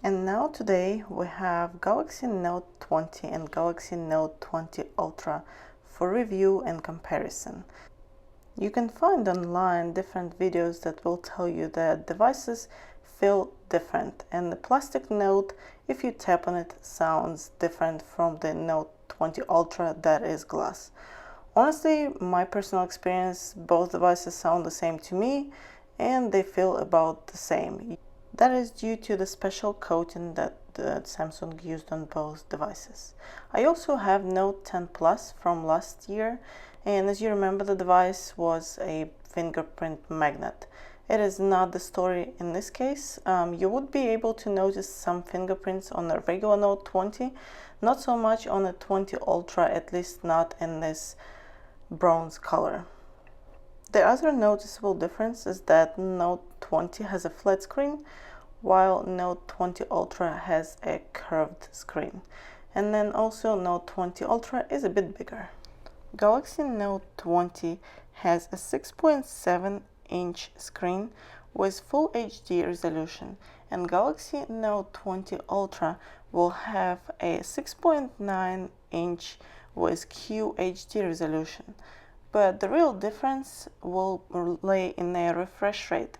And now today we have Galaxy Note 20 and Galaxy Note 20 Ultra for review and comparison. You can find online different videos that will tell you that devices feel different, and the plastic Note, if you tap on it, sounds different from the Note 20 Ultra that is glass. Honestly, my personal experience, both devices sound the same to me and they feel about the same. That is due to the special coating that Samsung used on both devices. I also have Note 10 Plus from last year, and as you remember, the device was a fingerprint magnet. It is not the story in this case. You would be able to notice some fingerprints on the regular Note 20, not so much on the 20 Ultra, at least not in this bronze color. The other noticeable difference is that Note 20 has a flat screen, while Note 20 Ultra has a curved screen. And then also Note 20 Ultra is a bit bigger. Galaxy Note 20 has a 6.7-inch screen with Full HD resolution, and Galaxy Note 20 Ultra will have a 6.9-inch with QHD resolution. But the real difference will lay in their refresh rate.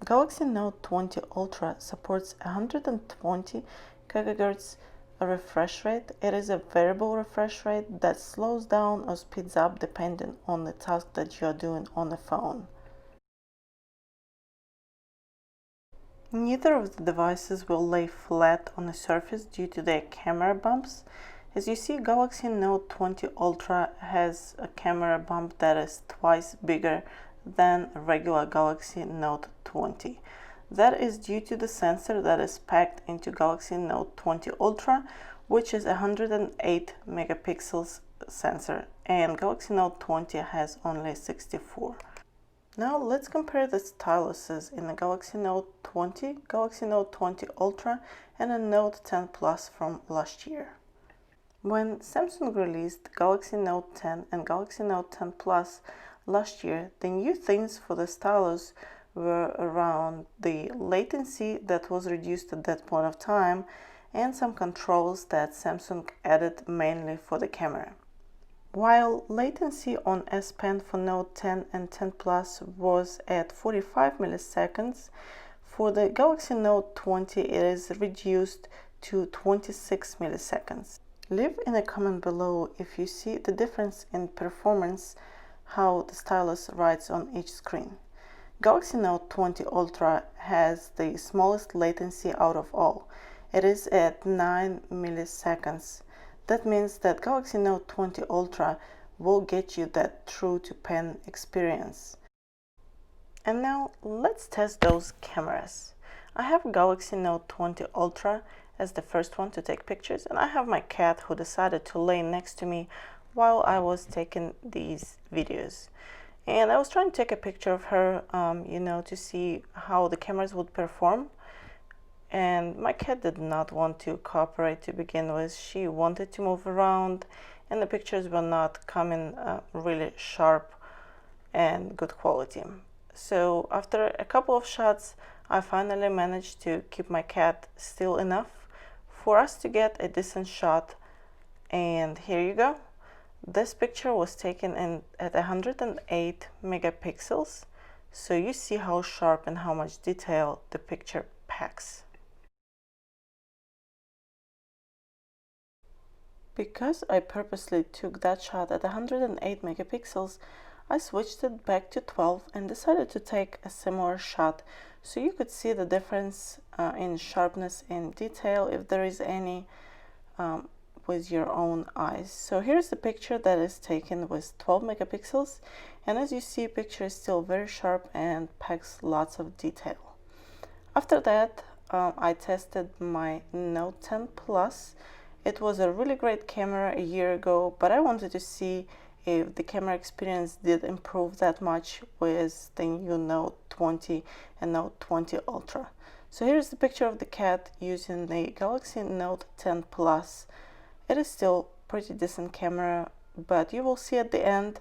Galaxy Note 20 Ultra supports 120 GHz refresh rate. It is a variable refresh rate that slows down or speeds up depending on the task that you are doing on the phone. Neither of the devices will lay flat on the surface due to their camera bumps. As you see, Galaxy Note 20 Ultra has a camera bump that is twice bigger than a regular Galaxy Note 20. That is due to the sensor that is packed into Galaxy Note 20 Ultra, which is a 108 megapixels sensor, and Galaxy Note 20 has only 64. Now let's compare the styluses in the Galaxy Note 20, Galaxy Note 20 Ultra, and a Note 10 Plus from last year. When Samsung released Galaxy Note 10 and Galaxy Note 10 Plus last year, the new things for the stylus were around the latency that was reduced at that point of time and some controls that Samsung added mainly for the camera. While latency on S Pen for Note 10 and 10 Plus was at 45 milliseconds, for the Galaxy Note 20 it is reduced to 26 milliseconds. Leave in a comment below if you see the difference in performance, how the stylus writes on each screen. Galaxy Note 20 Ultra has the smallest latency out of all. It is at 9 milliseconds. That means that Galaxy Note 20 Ultra will get you that true-to-pen experience. And now let's test those cameras. I have Galaxy Note 20 Ultra as the first one to take pictures, and I have my cat who decided to lay next to me while I was taking these videos. And I was trying to take a picture of her, to see how the cameras would perform. And my cat did not want to cooperate to begin with. She wanted to move around, and the pictures were not coming really sharp and good quality. So after a couple of shots, I finally managed to keep my cat still enough for us to get a decent shot. And here you go. This picture was taken at 108 megapixels, so you see how sharp and how much detail the picture packs. Because I purposely took that shot at 108 megapixels, I switched it back to 12 and decided to take a similar shot so you could see the difference in sharpness and detail, if there is any, with your own eyes. So here's the picture that is taken with 12 megapixels, and as you see, picture is still very sharp and packs lots of detail. After that, I tested my Note 10 Plus. It was a really great camera a year ago, but I wanted to see if the camera experience did improve that much with the new Note 20 and Note 20 Ultra. So here's the picture of the cat using the Galaxy Note 10 Plus. It is still pretty decent camera, but you will see at the end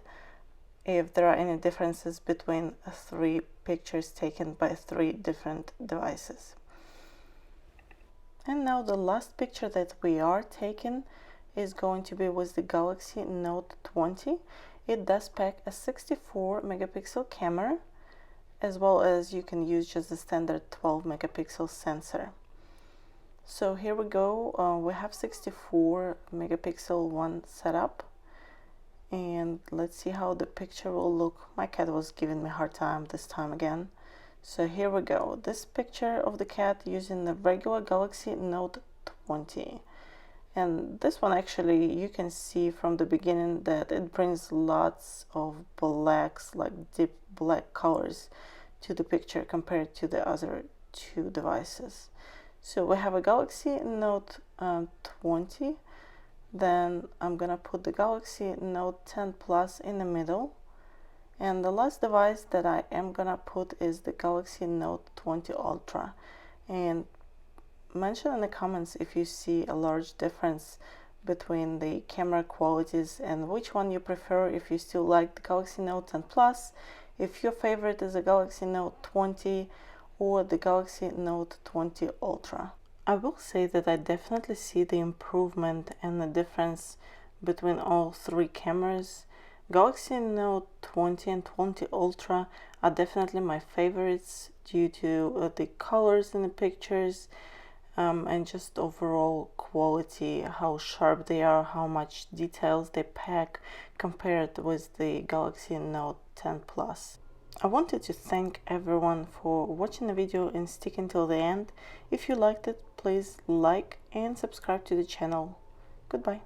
if there are any differences between 3 pictures taken by 3 different devices. And now the last picture that we are taking is going to be with the Galaxy Note 20. It does pack a 64 megapixel camera, as well as you can use just the standard 12 megapixel sensor. So here we go. We have 64 megapixel one set up, and let's see how the picture will look. My cat was giving me a hard time this time again. So here we go. This picture of the cat using the regular Galaxy Note 20. And this one, actually, you can see from the beginning that it brings lots of blacks, like deep black colors, to the picture compared to the other two devices. So we have a Galaxy Note 20. Then I'm gonna put the Galaxy Note 10 Plus in the middle. And the last device that I am gonna put is the Galaxy Note 20 Ultra. And mention in the comments if you see a large difference between the camera qualities and which one you prefer, if you still like the Galaxy Note 10 Plus, if your favorite is the Galaxy Note 20 or the Galaxy Note 20 Ultra. I will say that I definitely see the improvement and the difference between all three cameras. Galaxy Note 20 and 20 Ultra are definitely my favorites due to the colors in the pictures, and just overall quality, how sharp they are, how much details they pack compared with the Galaxy Note 10 Plus. I wanted to thank everyone for watching the video and sticking till the end. If you liked it, please like and subscribe to the channel. Goodbye.